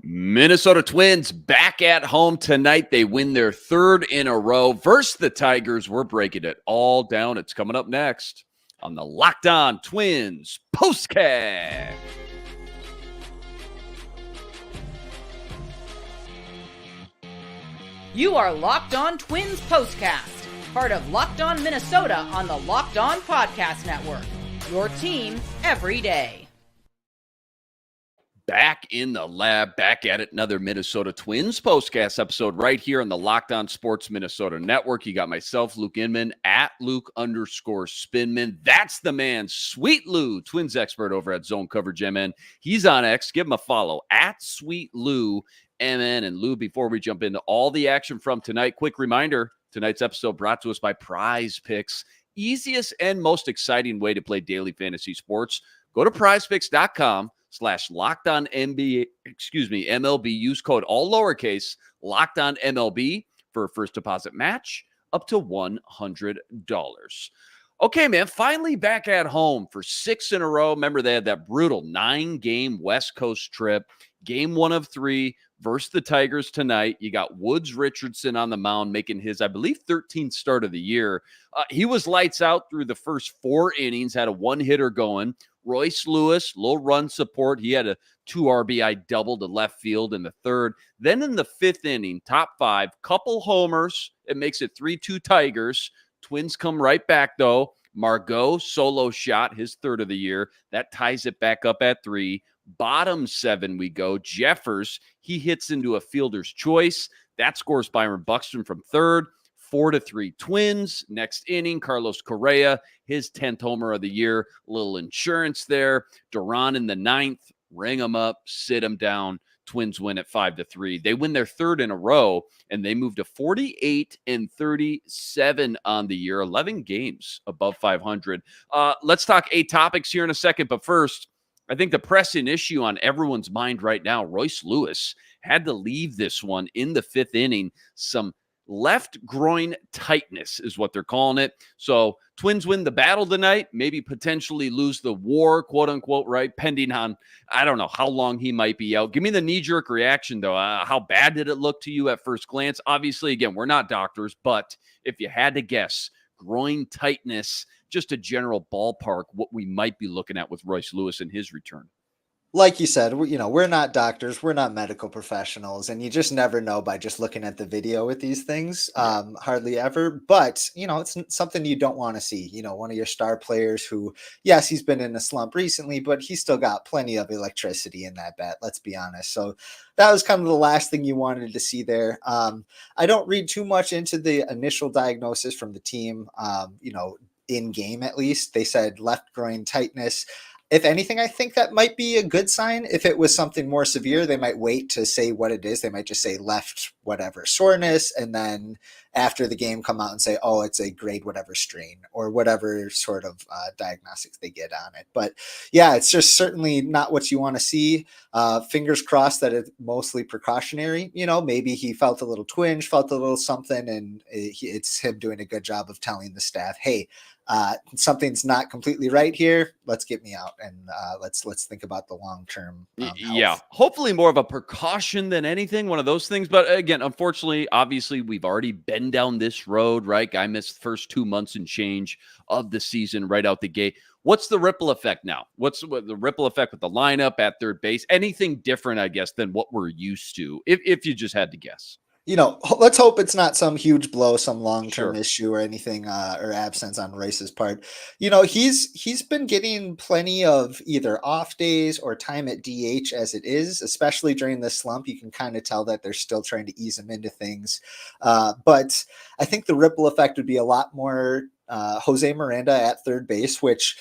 Minnesota Twins back at home tonight. They win their third in a row versus the Tigers. We're breaking it all down. It's coming up next on the Locked On Twins POSTCAST. You are Locked On Twins POSTCAST, part of Locked On Minnesota on the Locked On Podcast Network. Your team every day. Back in the lab, back at it. Another Minnesota Twins POSTCAST episode right here on the Locked On Sports Minnesota Network. You got myself, Luke Inman, at Luke_Spinman. That's the man, Sweet Lou, Twins expert over at Zone Coverage MN. He's on X. Give him a follow, at Sweet Lou MN. And Lou, before we jump into all the action from tonight, quick reminder, tonight's episode brought to us by Prize Picks. Easiest and most exciting way to play daily fantasy sports. Go to prizepicks.com/LockedOnMLB, MLB. Use code all lowercase LockedOnMLB for a first deposit match up to $100. Okay, man, finally back at home for 6 in a row. Remember, they had that brutal 9-game West Coast trip. Game 1 of 3 versus the Tigers tonight. You got Woods Richardson on the mound making his, I believe, 13th start of the year. He was lights out through the first 4 innings, had a 1-hitter going. Royce Lewis, low run support. He had a 2 RBI double to left field in the 3rd. Then in the 5th inning, top 5, couple homers. It makes it 3-2 Tigers. Twins come right back, though. Margot, solo shot, his 3rd of the year. That ties it back up at 3. Bottom 7 we go. Jeffers, he hits into a fielder's choice. That scores Byron Buxton from 3rd. 4-3 Twins. Next inning, Carlos Correa, his 10th homer of the year. Little insurance there. Duran in the 9th. Ring him up, sit him down. Twins win at 5-3. They win their 3rd in a row, and they move to 48-37 on the year. 11 games above 500. Let's talk 8 topics here in a second, but first, I think the pressing issue on everyone's mind right now, Royce Lewis had to leave this one in the 5th inning. Some left groin tightness is what they're calling it. So Twins win the battle tonight, maybe potentially lose the war, quote unquote, right? Pending on, I don't know how long he might be out. Give me the knee-jerk reaction, though. How bad did it look to you at first glance? Obviously, again, we're not doctors, but if you had to guess, groin tightness, just a general ballpark, what we might be looking at with Royce Lewis and his return. Like you said, we're not doctors, we're not medical professionals, and you just never know by just looking at the video with these things, hardly ever. But, it's something you don't want to see. One of your star players who, yes, he's been in a slump recently, but he's still got plenty of electricity in that bat, let's be honest. So that was kind of the last thing you wanted to see there. I don't read too much into the initial diagnosis from the team, in game at least. They said left groin tightness. If anything, I think that might be a good sign. If it was something more severe, they might wait to say what it is. They might just say left whatever soreness, and then after the game come out and say, oh, it's a grade whatever strain or whatever sort of diagnostics they get on it. But yeah, it's just certainly not what you want to see. Fingers crossed that it's mostly precautionary. Maybe he felt a little twinge, felt a little something, and it's him doing a good job of telling the staff, hey, something's not completely right here. Let's get me out, and let's think about the long-term health. Hopefully more of a precaution than anything, one of those things. But again, unfortunately, obviously, we've already been down this road, right? Guy missed the first 2 months and change of the season right out the gate. What's the ripple effect now? What's the ripple effect with the lineup at third base? Anything different, I guess, than what we're used to, if you just had to guess? Let's hope it's not some huge blow, some long-term issue or anything, or absence on Royce's part. He's been getting plenty of either off days or time at DH as it is, especially during this slump. You can kind of tell that they're still trying to ease him into things. But I think the ripple effect would be a lot more Jose Miranda at third base, which,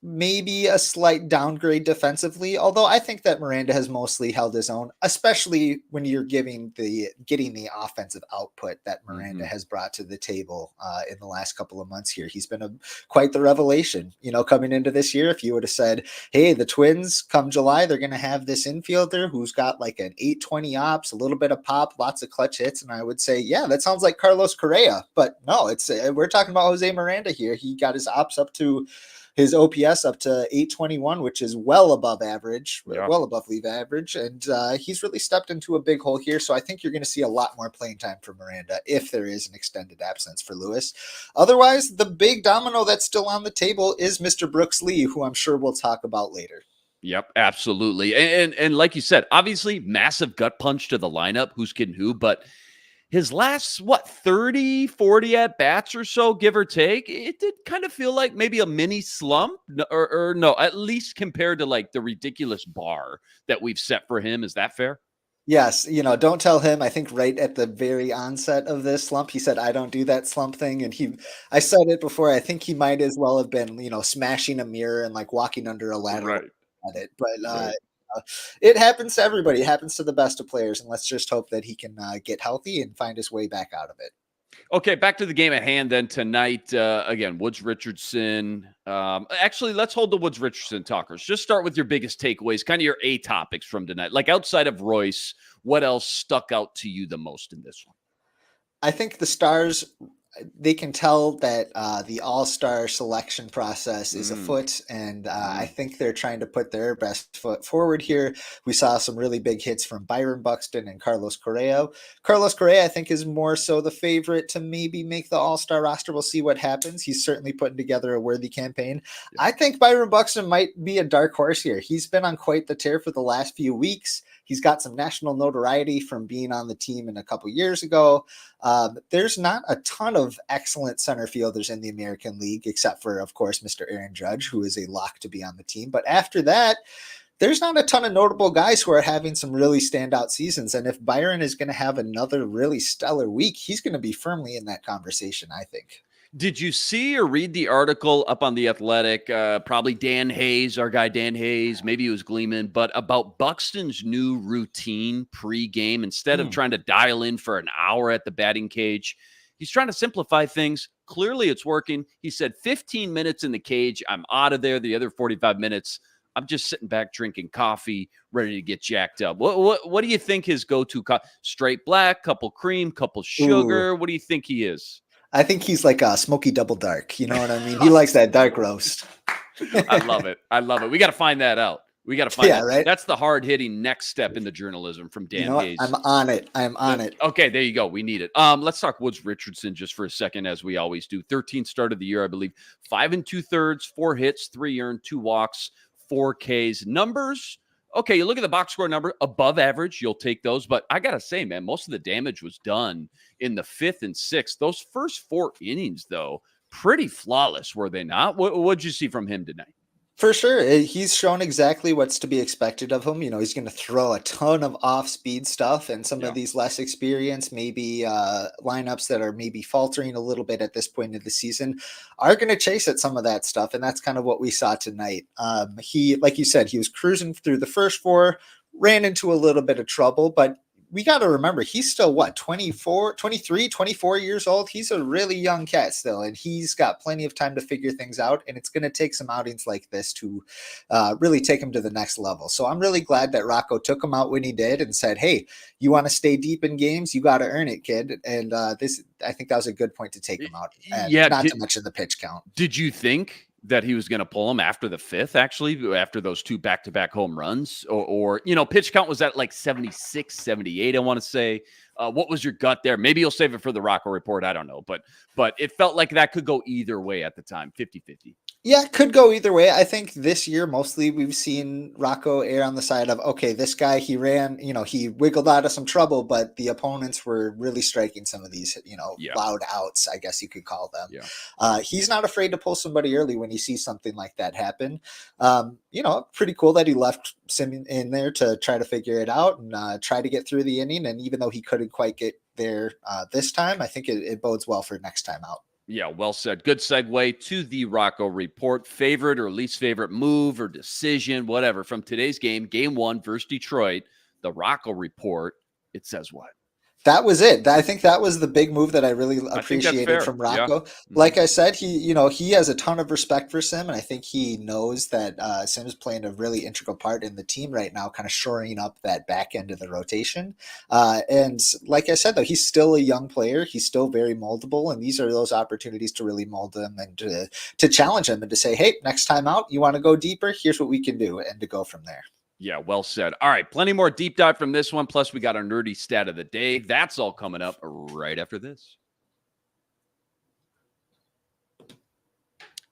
maybe a slight downgrade defensively, although I think that Miranda has mostly held his own, especially when you're getting the offensive output that Miranda has brought to the table in the last couple of months here. He's been quite the revelation, coming into this year. If you would have said, hey, the Twins come July, they're going to have this infielder who's got like an 820 ops, a little bit of pop, lots of clutch hits. And I would say, yeah, that sounds like Carlos Correa, but no, we're talking about Jose Miranda here. He got his ops up to his OPS up to 821, which is well above average, Yeah. well above league average. And he's really stepped into a big hole here. So I think you're going to see a lot more playing time for Miranda if there is an extended absence for Lewis. Otherwise, the big domino that's still on the table is Mr. Brooks Lee, who I'm sure we'll talk about later. Yep, absolutely. And like you said, obviously massive gut punch to the lineup, who's kidding who, but his last, 30, 40 at-bats or so, give or take, it did kind of feel like maybe a mini slump, or no, at least compared to like the ridiculous bar that we've set for him. Is that fair? Yes, don't tell him. I think right at the very onset of this slump, he said, "I don't do that slump thing." And I said it before, I think he might as well have been, smashing a mirror and like walking under a ladder Right. at it. But Right. it happens to everybody. It happens to the best of players. And let's just hope that he can get healthy and find his way back out of it. Okay, back to the game at hand then tonight. Again, Woods Richardson. Actually, let's hold the Woods Richardson talkers. Just start with your biggest takeaways, kind of your A topics from tonight. Like outside of Royce, what else stuck out to you the most in this one? I think the Stars, they can tell that the all-star selection process is afoot, and I think they're trying to put their best foot forward here. We saw some really big hits from Byron Buxton and Carlos Correa. Carlos Correa, I think, is more so the favorite to maybe make the all-star roster. We'll see what happens. He's certainly putting together a worthy campaign. Yeah. I think Byron Buxton might be a dark horse here. He's been on quite the tear for the last few weeks. He's got some national notoriety from being on the team in a couple years ago. There's not a ton of excellent center fielders in the American League, except for, of course, Mr. Aaron Judge, who is a lock to be on the team. But after that, there's not a ton of notable guys who are having some really standout seasons. And if Byron is going to have another really stellar week, he's going to be firmly in that conversation, I think. Did you see or read the article up on The Athletic? Probably Dan Hayes, our guy Dan Hayes, maybe it was Gleeman, but about Buxton's new routine pre-game. Instead of trying to dial in for an hour at the batting cage, he's trying to simplify things. Clearly it's working. He said 15 minutes in the cage, I'm out of there. The other 45 minutes, I'm just sitting back drinking coffee, ready to get jacked up. What do you think his go-to straight black, couple cream, couple sugar? Ooh. What do you think he is? I think he's like a smoky double dark. You know what I mean? He likes that dark roast. I love it. I love it. We got to find that out. We got to find that. Right? That's the hard-hitting next step into journalism from Dan Hayes. I'm on it. I'm on it. Okay, there you go. We need it. Let's talk Woods Richardson just for a second, as we always do. 13th start of the year, I believe. 5 2/3, 4 hits, 3 earned, 2 walks, 4 Ks. Numbers. Okay, you look at the box score number, above average, you'll take those. But I got to say, man, most of the damage was done in the 5th and 6th. Those first 4 innings, though, pretty flawless, were they not? What'd you see from him tonight? For sure. He's shown exactly what's to be expected of him. He's going to throw a ton of off-speed stuff, and some of these less experienced, maybe lineups that are maybe faltering a little bit at this point of the season are going to chase at some of that stuff, and that's kind of what we saw tonight. He, like you said, he was cruising through the first 4, ran into a little bit of trouble, but we got to remember, he's still 23, 24 years old. He's a really young cat still, and he's got plenty of time to figure things out. And it's going to take some outings like this to really take him to the next level. So I'm really glad that Rocco took him out when he did and said, "Hey, you want to stay deep in games? You got to earn it, kid." And I think that was a good point to take him out. And not to mention the pitch count. Did you think that he was going to pull him after the 5th, actually, after those 2 back-to-back home runs? Or pitch count was at like 76, 78, I want to say. What was your gut there? Maybe you'll save it for the Rocco report. I don't know. But it felt like that could go either way at the time, 50-50. Yeah, it could go either way. I think this year, mostly we've seen Rocco err on the side of, okay, this guy, he ran, he wiggled out of some trouble, but the opponents were really striking some of these, loud outs, I guess you could call them. Yeah. He's not afraid to pull somebody early when he sees something like that happen. Pretty cool that he left Sim in there to try to figure it out and try to get through the inning. And even though he couldn't quite get there this time, I think it bodes well for next time out. Yeah, well said. Good segue to the Rocco report. Favorite or least favorite move or decision, whatever, from today's game, game 1 versus Detroit, the Rocco report, it says what? That was it. I think that was the big move that I really I think that's appreciated fair. from Yeah. Rocco. Mhm. Like I said, he has a ton of respect for Sim, and I think he knows that Sim is playing a really integral part in the team right now, kind of shoring up that back end of the rotation. And like I said, though, he's still a young player. He's still very moldable, and these are those opportunities to really mold him and to challenge him and to say, hey, next time out, you want to go deeper? Here's what we can do, and to go from there. Yeah, well said. All right, plenty more deep dive from this one. Plus, we got our nerdy stat of the day. That's all coming up right after this.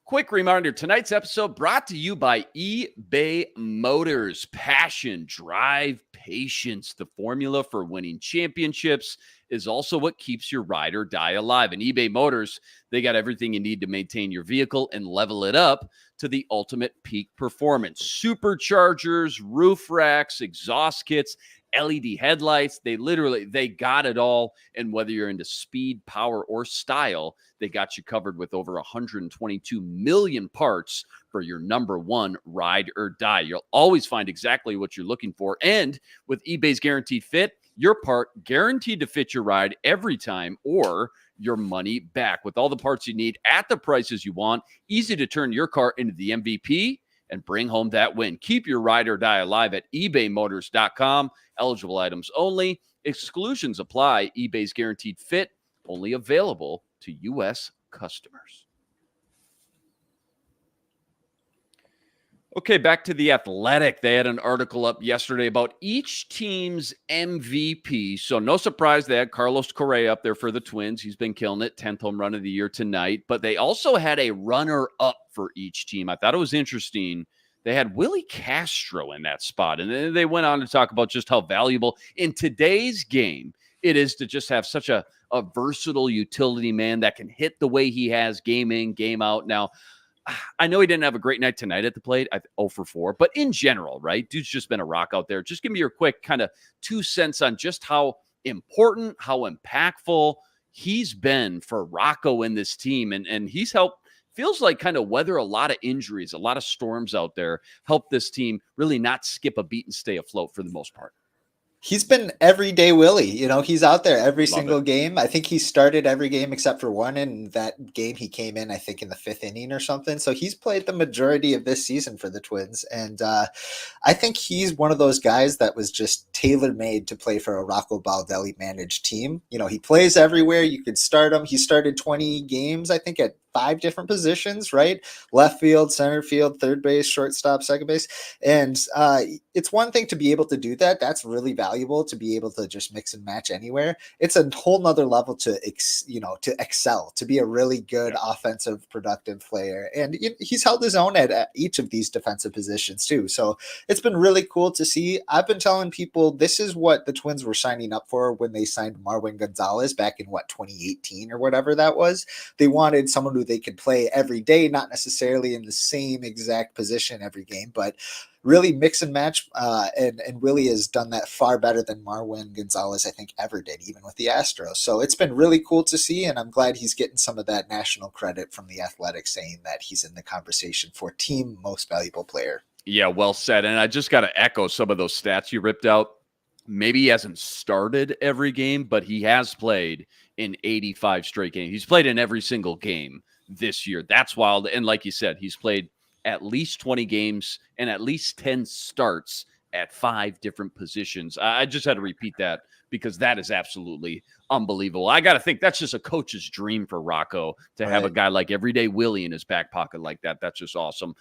Quick reminder, tonight's episode brought to you by eBay Motors. Passion, drive, patience. The formula for winning championships is also what keeps your ride or die alive. And eBay Motors, they got everything you need to maintain your vehicle and level it up to the ultimate peak performance. Superchargers, roof racks, exhaust kits, LED headlights, they got it all. And whether you're into speed, power, or style, they got you covered with over 122 million parts for your number one ride or die. You'll always find exactly what you're looking for. And with eBay's Guaranteed Fit, your part guaranteed to fit your ride every time or your money back. With all the parts you need at the prices you want, easy to turn your car into the MVP and bring home that win. Keep your ride or die alive at ebaymotors.com. Eligible items only. Exclusions apply. eBay's Guaranteed Fit only available to U.S. customers. Okay, back to The Athletic. They had an article up yesterday about each team's MVP. So no surprise they had Carlos Correa up there for the Twins. He's been killing it, 10th home run of the year tonight. But they also had a runner-up for each team. I thought it was interesting. They had Willie Castro in that spot. And then they went on to talk about just how valuable in today's game it is to just have such a versatile utility man that can hit the way he has game in, game out. Now, I know he didn't have a great night tonight at the plate. 0 for 4. But in general, right? Dude's just been a rock out there. Just give me your quick kind of 2 cents on just how important, how impactful he's been for Rocco in this team. And he's helped, feels like kind of weather a lot of injuries, a lot of storms out there, help this team really not skip a beat and stay afloat for the most part. He's been everyday Willie. He's out there every Love single it. game. I think he started every game except for one. And that game he came in, I think, in the 5th inning or something. So he's played the majority of this season for the Twins. And I think he's one of those guys that was just tailor-made to play for a Rocco Baldelli managed team. He plays everywhere. You could start him. He started 20 games, I think, at 5 different positions, right? Left field, center field, third base, shortstop, second base. And it's one thing to be able to do that. That's really valuable to be able to just mix and match anywhere. It's a whole nother level to excel, to be a really good offensive, productive player. And he's held his own at each of these defensive positions too. So it's been really cool to see. I've been telling people this is what the Twins were signing up for when they signed Marwin Gonzalez back in 2018 or whatever that was. They wanted someone who they could play every day, not necessarily in the same exact position every game, but really mix and match. And Willie has done that far better than Marwin Gonzalez, I think, ever did, even with the Astros. So it's been really cool to see, and I'm glad he's getting some of that national credit from the Athletic, saying that he's in the conversation for team most valuable player. Yeah, well said. And I just got to echo some of those stats you ripped out. Maybe he hasn't started every game, but he has played in 85 straight games. He's played in every single game this year. That's wild. And like you said, he's played at least 20 games and at least 10 starts at 5 different positions. I just had to repeat that because that is absolutely unbelievable. I got to think that's just a coach's dream for Rocco to have a guy like Everyday Willie in his back pocket like that. That's just awesome.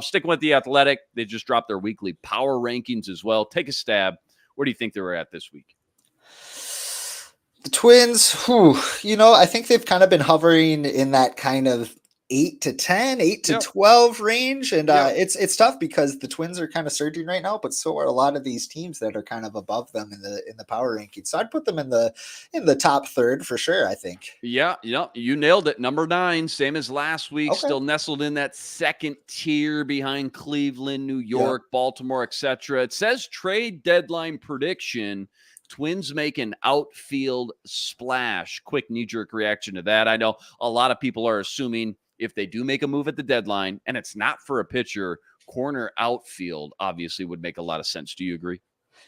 Sticking with the Athletic, they just dropped their weekly power rankings as well. Take a stab. Where do you think they were at this week? The Twins, I think they've kind of been hovering in that kind of 8 to 10, 8 to 12 range. And it's tough because the Twins are kind of surging right now, but so are a lot of these teams that are kind of above them in the power rankings. So I'd put them in the top third for sure, I think. Yeah, you nailed it. Number 9, same as last week, still nestled in that second tier behind Cleveland, New York, Baltimore, etc. It says trade deadline prediction. Twins make an outfield splash. Quick knee-jerk reaction to that. I know a lot of people are assuming if they do make a move at the deadline and it's not for a pitcher, corner outfield obviously would make a lot of sense. Do you agree?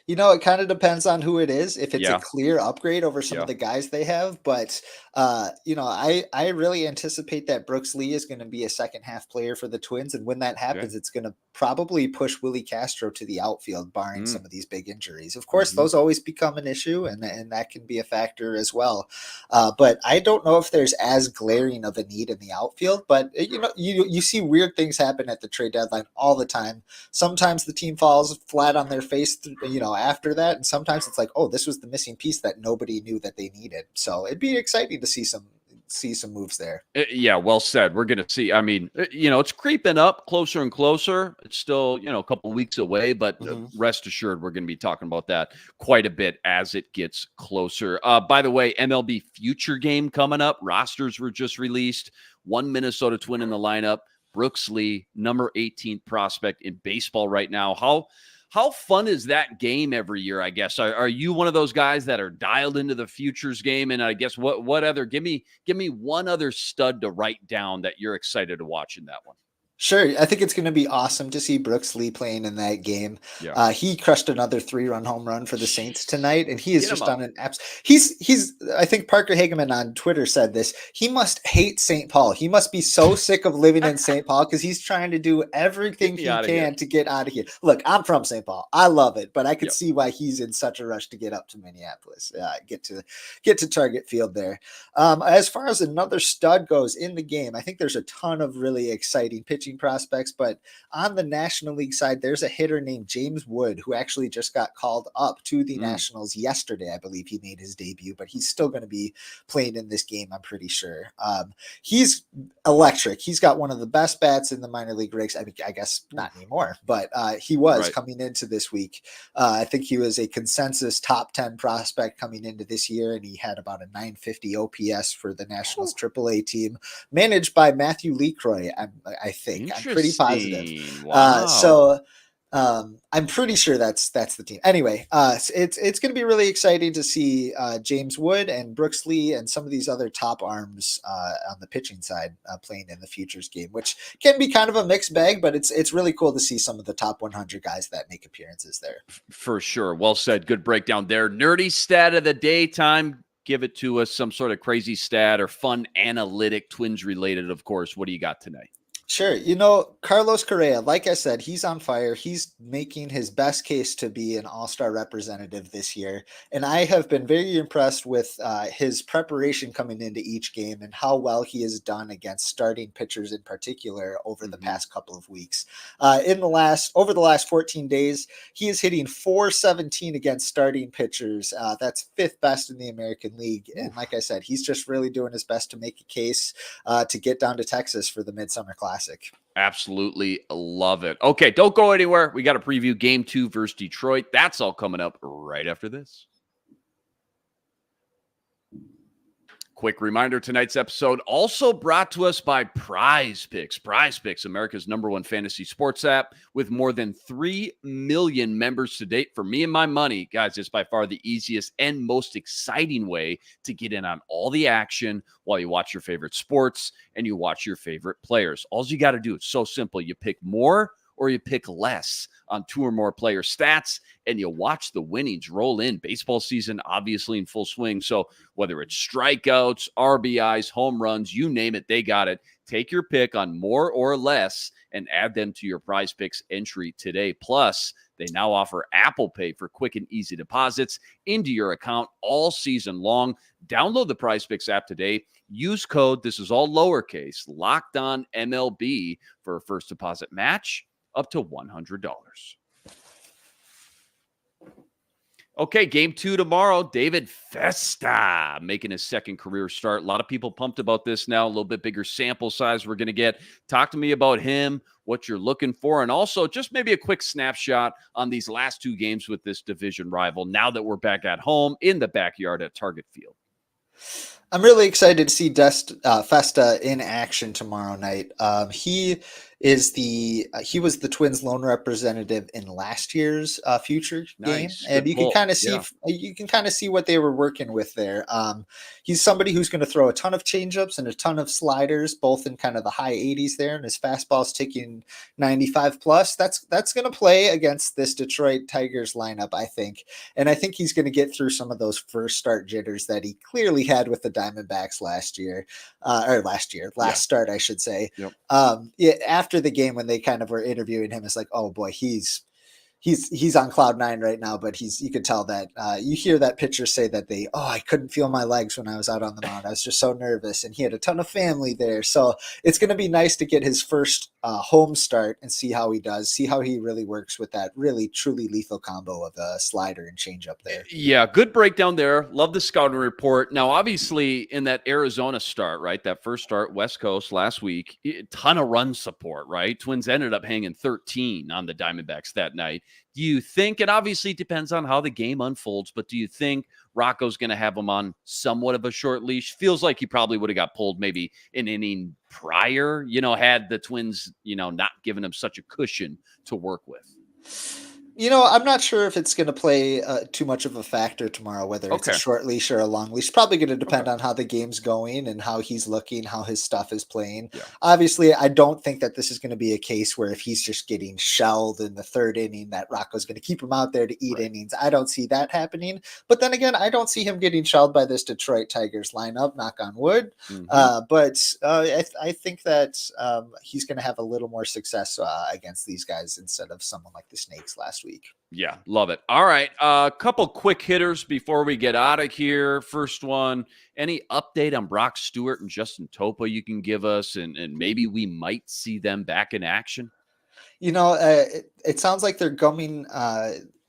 It kind of depends on who it is, if it's a Yeah. clear upgrade over some Yeah. of the guys they have. But, I really anticipate that Brooks Lee is going to be a second half player for the Twins. And when that Okay. happens, it's going to probably push Willie Castro to the outfield, barring Mm. some of these big injuries. Of course, Hmm. those always become an issue, and that can be a factor as well. But I don't know if there's as glaring of a need in the outfield. But, you see weird things happen at the trade deadline all the time. Sometimes the team falls flat on their face, after that, and sometimes it's like, oh, this was the missing piece that nobody knew that they needed. So it'd be exciting to see some moves there. Yeah, well said. We're going to see. I mean, it's creeping up closer and closer. It's still, a couple weeks away, but Hmm. rest assured, we're going to be talking about that quite a bit as it gets closer. By the way, MLB future game coming up. Rosters were just released. One Minnesota Twin in the lineup. Brooks Lee, number 18 prospect in baseball right now. How fun is that game every year, I guess? Are you one of those guys that are dialed into the futures game? And I guess what other give me one other stud to write down that you're excited to watch in that one. Sure. I think it's going to be awesome to see Brooks Lee playing in that game. Yeah. He crushed another 3-run home run for the Saints tonight, and he is Get him just up. on an apps. He's. I think Parker Hageman on Twitter said this. He must hate St. Paul. He must be so sick of living in St. Paul because he's trying to do everything Get me he out of here. can to get out of here. Look, I'm from St. Paul. I love it, but I could Yep. see why he's in such a rush to get up to Minneapolis. Get to Target Field there. As far as another stud goes in the game, I think there's a ton of really exciting pitching prospects, but on the National League side, there's a hitter named James Wood who actually just got called up to the Nationals yesterday. I believe he made his debut, but he's still going to be playing in this game, I'm pretty sure. He's electric. He's got one of the best bats in the minor league ranks. I mean, I guess not anymore, but he was Right. coming into this week. I think he was a consensus top 10 prospect coming into this year, and he had about a 950 OPS for the Nationals AAA team, managed by Matthew Lecroy. I think I'm pretty positive. Wow. I'm pretty sure that's the team. Anyway, it's going to be really exciting to see James Wood and Brooks Lee and some of these other top arms on the pitching side playing in the futures game, which can be kind of a mixed bag, but it's really cool to see some of the top 100 guys that make appearances there. For sure. Well said. Good breakdown there. Nerdy stat of the day time. Give it to us, some sort of crazy stat or fun analytic, Twins related, of course. What do you got tonight? Sure. Carlos Correa, like I said, he's on fire. He's making his best case to be an all-star representative this year. And I have been very impressed with his preparation coming into each game and how well he has done against starting pitchers in particular over the past couple of weeks. Over the last 14 days, he is hitting .417 against starting pitchers. That's fifth best in the American League. And like I said, he's just really doing his best to make a case to get down to Texas for the Midsummer Classic. Absolutely love it. Okay, don't go anywhere. We got to preview game 2 versus Detroit. That's all coming up right after this. Quick reminder, tonight's episode also brought to us by Prize Picks. Prize Picks, America's #1 fantasy sports app with more than 3 million members to date. For me and my money, guys, it's by far the easiest and most exciting way to get in on all the action while you watch your favorite sports and you watch your favorite players. All you got to do, it's so simple. You pick more or you pick less on 2 or more player stats, and you watch the winnings roll in. Baseball season, obviously, in full swing. So whether it's strikeouts, RBIs, home runs, you name it, they got it. Take your pick on more or less and add them to your Prize Picks entry today. Plus, they now offer Apple Pay for quick and easy deposits into your account all season long. Download the Prize Picks app today. Use code, this is all lowercase, Locked On MLB for a first deposit match up to $100. Okay, game 2 tomorrow. David Festa making his second career start. A lot of people pumped about this now. A little bit bigger sample size we're going to get. Talk to me about him, what you're looking for, and also just maybe a quick snapshot on these last 2 games with this division rival now that we're back at home in the backyard at Target Field. I'm really excited to see Festa in action tomorrow night. He is he was the Twins lone representative in last year's future game, Nice. and Good you can pull. kind of see Yeah. what they were working with there. He's somebody who's going to throw a ton of changeups and a ton of sliders, both in kind of the high 80s there, and his fastball's ticking 95 plus. That's going to play against this Detroit Tigers lineup, I think, and I think he's going to get through some of those first start jitters that he clearly had with the Diamondbacks last start, I should say. Yep. Yeah, after the game when they kind of were interviewing him, it's like, oh boy, he's on cloud nine right now, but you could tell that you hear that pitcher say that I couldn't feel my legs when I was out on the mound. I was just so nervous, and he had a ton of family there. So it's going to be nice to get his first home start and see how he does, see how he really works with that really truly lethal combo of a slider and changeup there. Yeah, good breakdown there. Love the scouting report. Now, obviously, in that Arizona start, right, that first start, West Coast last week, a ton of run support, right? Twins ended up hanging 13 on the Diamondbacks that night. Do you think, and obviously it depends on how the game unfolds, but do you think Rocco's going to have him on somewhat of a short leash? Feels like he probably would have got pulled maybe an inning prior, had the Twins, not given him such a cushion to work with. I'm not sure if it's going to play too much of a factor tomorrow, whether it's a short leash or a long leash. Probably going to depend on how the game's going and how he's looking, how his stuff is playing. Yeah. Obviously, I don't think that this is going to be a case where if he's just getting shelled in the third inning, that Rocco's going to keep him out there to eat innings. I don't see that happening. But then again, I don't see him getting shelled by this Detroit Tigers lineup, knock on wood. Mm-hmm. But I think that he's going to have a little more success against these guys instead of someone like the Snakes last week. Yeah, love it. All right, a couple quick hitters before we get out of here. First one, any update on Brock Stewart and Justin Topa you can give us, and maybe we might see them back in action? It sounds like they're going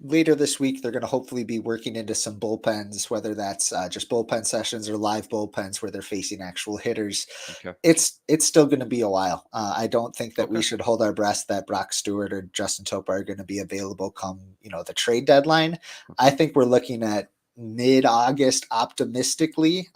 later this week. They're going to hopefully be working into some bullpens, whether that's just bullpen sessions or live bullpens where they're facing actual hitters. Okay. It's still going to be a while. I don't think that we should hold our breath that Brock Stewart or Justin Topa are going to be available come, the trade deadline. I think we're looking at mid-August optimistically.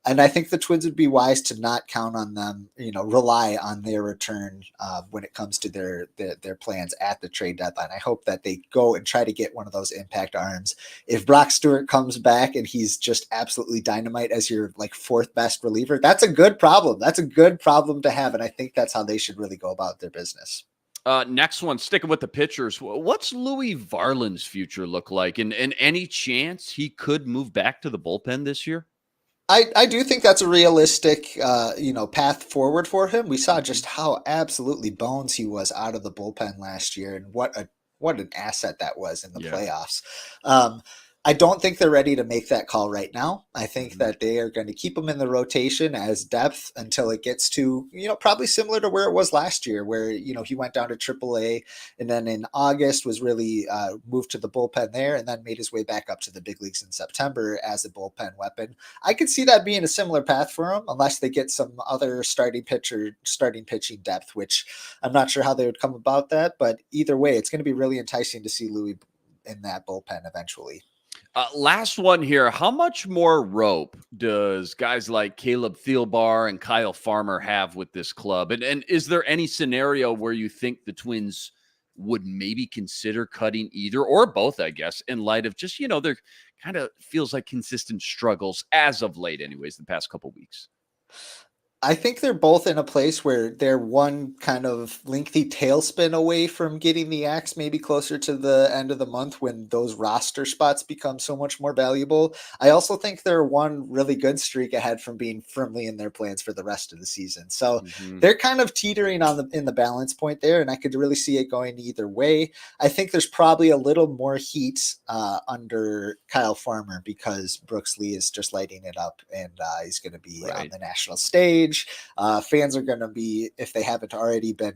And I think the Twins would be wise to not count on them, rely on their return when it comes to their plans at the trade deadline. I hope that they go and try to get one of those impact arms. If Brock Stewart comes back and he's just absolutely dynamite as your fourth best reliever, that's a good problem. That's a good problem to have. And I think that's how they should really go about their business. Next one, sticking with the pitchers. What's Louis Varland's future look like? And any chance he could move back to the bullpen this year? I do think that's a realistic, path forward for him. We saw just how absolutely bones he was out of the bullpen last year, and what an asset that was in the playoffs. I don't think they're ready to make that call right now. I think that they are going to keep him in the rotation as depth until it gets to, probably similar to where it was last year, where, he went down to AAA and then in August was really moved to the bullpen there and then made his way back up to the big leagues in September as a bullpen weapon. I could see that being a similar path for him unless they get some other starting pitching depth, which I'm not sure how they would come about that. But either way, it's going to be really enticing to see Louis in that bullpen eventually. Last one here. How much more rope does guys like Caleb Thielbar and Kyle Farmer have with this club? And is there any scenario where you think the Twins would maybe consider cutting either or both, I guess, in light of just, there kind of feels like consistent struggles as of late, anyways, the past couple weeks? I think they're both in a place where they're one kind of lengthy tailspin away from getting the axe maybe closer to the end of the month when those roster spots become so much more valuable. I also think they're one really good streak ahead from being firmly in their plans for the rest of the season. So they're kind of teetering in the balance point there, and I could really see it going either way. I think there's probably a little more heat under Kyle Farmer because Brooks Lee is just lighting it up, and he's going to be on the national stage. Fans are going to be, if they haven't already been,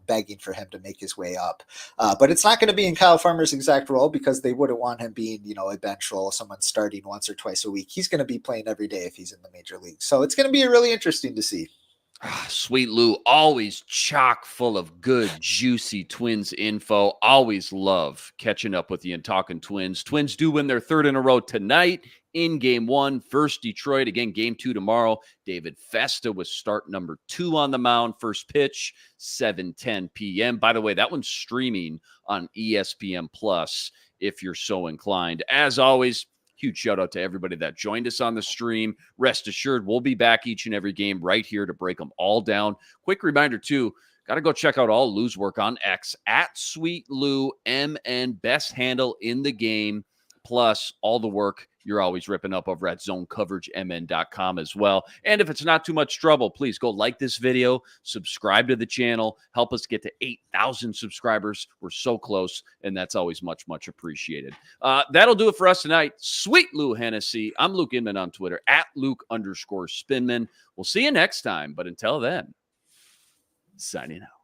begging for him to make his way up. But it's not going to be in Kyle Farmer's exact role because they wouldn't want him being, a bench role, someone starting once or twice a week. He's going to be playing every day if he's in the major leagues. So it's going to be really interesting to see. Sweet Lou, always chock full of good, juicy Twins info. Always love catching up with you and talking Twins. Twins do win their third in a row tonight in game one. First Detroit, again, game two tomorrow. David Festa with start number 2 on the mound. First pitch, 7:10 p.m. By the way, that one's streaming on ESPN Plus if you're so inclined. As always, huge shout out to everybody that joined us on the stream. Rest assured, we'll be back each and every game right here to break them all down. Quick reminder, too, got to go check out all Lou's work on X at Sweet Lou MN, best handle in the game, plus all the work you're always ripping up over at zonecoverage.mn.com as well. And if it's not too much trouble, please go like this video, subscribe to the channel, help us get to 8,000 subscribers. We're so close, and that's always much, much appreciated. That'll do it for us tonight. Sweet Lou Hennessy. I'm Luke Inman on Twitter, at Luke_Spinman. We'll see you next time, but until then, signing out.